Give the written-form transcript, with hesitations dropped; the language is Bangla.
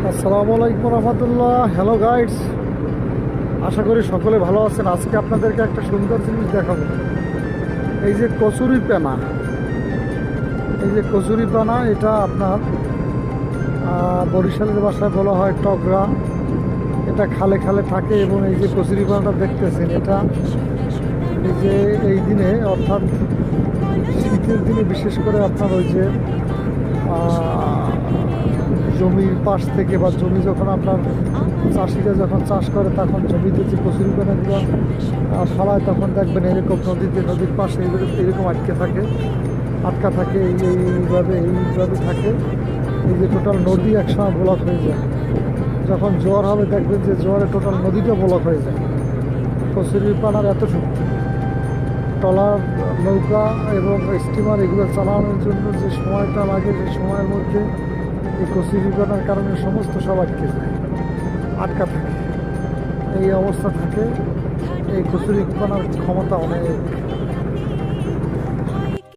আসসালামু আলাইকুম রহমতুল্লাহ। হ্যালো গাইডস, আশা করি সকলে ভালো আছেন। আজকে আপনাদেরকে একটা সুন্দর জিনিস দেখাবো। এই যে কচুরি পানা, এটা আপনার বরিশালের ভাষায় বলা হয় টগরা। এটা খালে খালে থাকে এবং এই যে কচুরি পানাটা দেখতেছেন, এটা এই যে এই দিনে অর্থাৎ শীতের দিনে বিশেষ করে আপনার ওই যে জমির পাশ থেকে বা জমি যখন আপনার চাষিরা যখন চাষ করে তখন জমিতে যে কচুরি পানাগুলো ফলায়, তখন দেখবেন এরকম নদীর পাশে এরকম আটকা থাকে এইভাবে থাকে। এই যে টোটাল নদী একসময় ব্লক হয়ে যায়। যখন জোয়ার হবে দেখবেন যে জোয়ারে টোটাল নদীটা ব্লক হয়ে যায়। কচুরি পানার এত শক্তি, ট্রলার, নৌকা এবং স্টিমার এগুলো চালানোর জন্য যে সময়টা লাগে, যে সময়ের মধ্যে এই কচুরি পানার কারণে সমস্ত সব আটকা থাকে। এই অবস্থা থাকে। এই কচুরি পানার ক্ষমতা অনেক।